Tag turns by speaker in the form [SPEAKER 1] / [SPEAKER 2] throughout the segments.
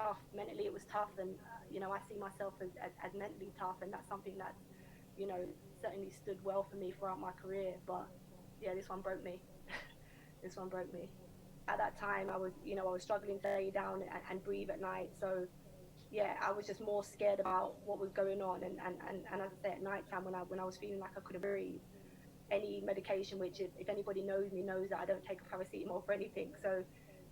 [SPEAKER 1] tough. Mentally, it was tough, and I see myself as mentally tough, and that's something that you know certainly stood well for me throughout my career. But yeah, this one broke me. This one broke me. At that time, I was struggling to lay down and breathe at night. So yeah, I was just more scared about what was going on, and as I say, at night time when I was feeling like I couldn't breathe, any medication, which if anybody knows me knows that I don't take a paracetamol for anything. So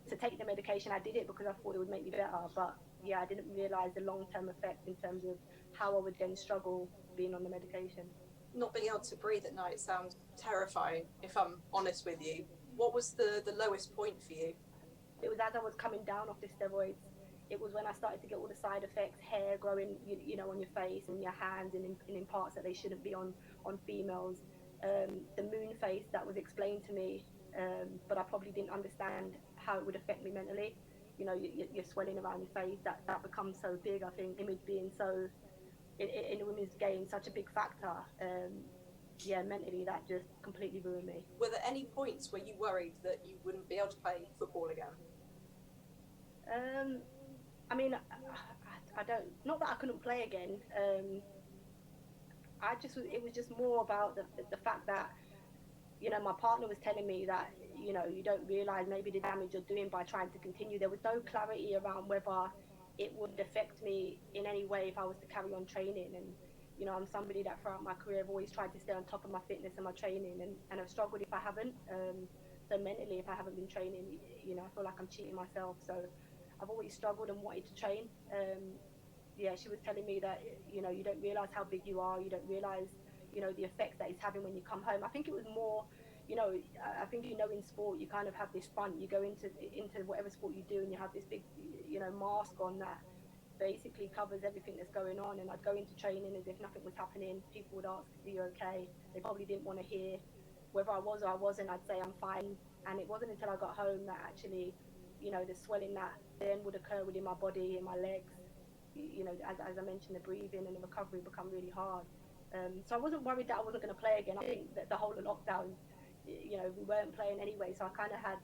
[SPEAKER 1] to take the medication, I did it because I thought it would make me better. But yeah, I didn't realize the long term effect in terms of how I would then struggle being on the medication.
[SPEAKER 2] Not being able to breathe at night sounds terrifying, if I'm honest with you. What was the lowest point for you?
[SPEAKER 1] It was as I was coming down off the steroids. It was when I started to get all the side effects, hair growing, on your face and your hands, and in parts that they shouldn't be on females. The moon face that was explained to me, but I probably didn't understand how it would affect me mentally. You're swelling around your face. That becomes so big. I think image being so in a women's game such a big factor. Yeah, mentally that just completely ruined me.
[SPEAKER 2] Were there any points where you worried that you wouldn't be able to play football again?
[SPEAKER 1] Um, I mean, I don't. Not that I couldn't play again. It was just more about the fact that my partner was telling me that you don't realize maybe the damage you're doing by trying to continue. There was no clarity around whether it would affect me in any way if I was to carry on training. And I'm somebody that throughout my career I've always tried to stay on top of my fitness and my training, and I've struggled if I haven't. So mentally, if I haven't been training, I feel like I'm cheating myself. So I've always struggled and wanted to train. Yeah, she was telling me that you don't realize how big you are. You don't realize the effects that it's having when you come home. I think it was more, I think in sport you kind of have this front. You go into whatever sport you do, and you have this big mask on that basically covers everything that's going on. And I'd go into training as if nothing was happening. People would ask, "Are you okay?" They probably didn't want to hear whether I was or I wasn't. I'd say I'm fine. And it wasn't until I got home that actually, the swelling that then would occur within my body and my legs. As I mentioned, the breathing and the recovery become really hard. So I wasn't worried that I wasn't going to play again. I think that the whole of lockdown, we weren't playing anyway. So I kind of had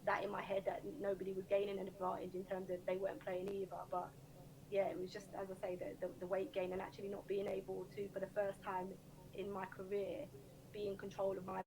[SPEAKER 1] that in my head that nobody was gaining an advantage in terms of they weren't playing either. But yeah, it was just, as I say, the weight gain and actually not being able to, for the first time in my career, be in control of my